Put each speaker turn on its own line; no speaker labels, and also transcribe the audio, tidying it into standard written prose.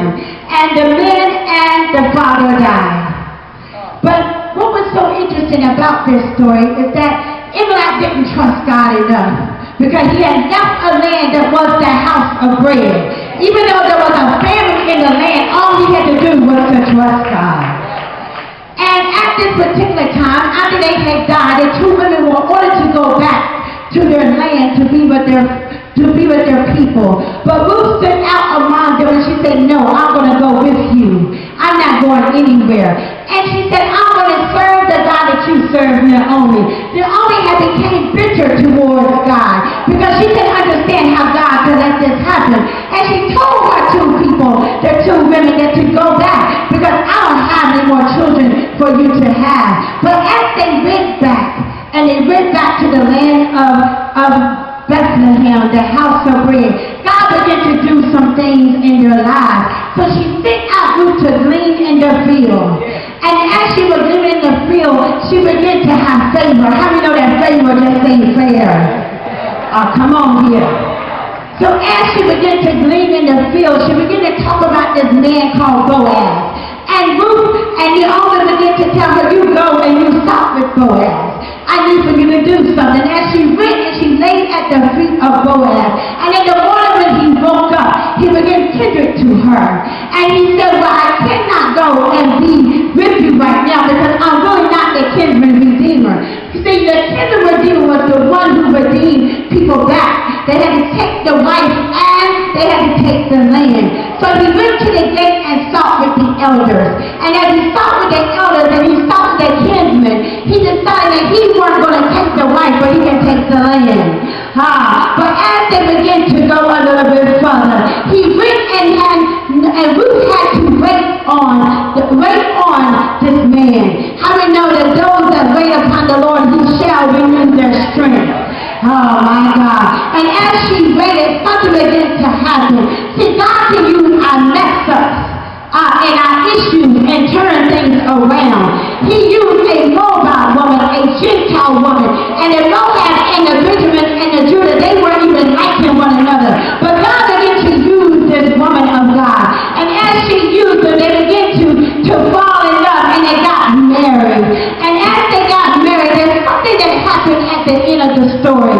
him. And the man and the father died. But what was so interesting about this story is that Elimelech didn't trust God enough, because he had left a land that was the house of bread. Even though there was a famine in the land, all he had to do was to trust God. And at this particular time, after they had died, the two women were ordered to go back to their land to be with their people. But Ruth stood out among them and she said, "No, I'm going to go with you. I'm not going anywhere." And she said, "I'm going to serve the God that you serve, Naomi." Naomi had become bitter towards God because she didn't understand how God could let this happen. And she told her the two women, that to go back because I don't have any more children for you to have. But as they went back, and they went back to the land of Bethlehem, the house of bread, God began to do some things in their lives. So she sent out Ruth to glean in the field. And as she was gleaning in the field, she began to have favor. How many know that favor just ain't fair? Come on here. So as she began to glean in the field, she began to talk about this man called Boaz. And Ruth and Naomi began to tell her, "You go and you stop with Boaz. I need for you to do something." As she went and she laid at the feet of Boaz. And in the morning when he woke up, he began kindred to her. And he said, "Well, I cannot go and be with you right now because I'm really not the kinsman redeemer." You see, the kinsman redeemer was the one who redeemed people back. They had to take the wife and they had to take the land. So he went to the gate and sought with the elders. And as he sought with the elders and he sought the kinsmen, he decided that he wasn't going to take the wife, but he can take the land. But as they began to go a little bit further, he went and Ruth had to wait on this man. How many know that those that wait upon the Lord, he shall renew their strength? Oh my God. And as she waited, something began to happen. See, God can use our mess-ups and our issues and turn things around. He used a Moabite woman, a Gentile woman, and the Moab and the Benjamin and the Judah, they weren't even liking one another. But God began to use this woman of God. And as she used them, they began to fall in love and they got married. And as they got married, there's something that happened at the end of the story.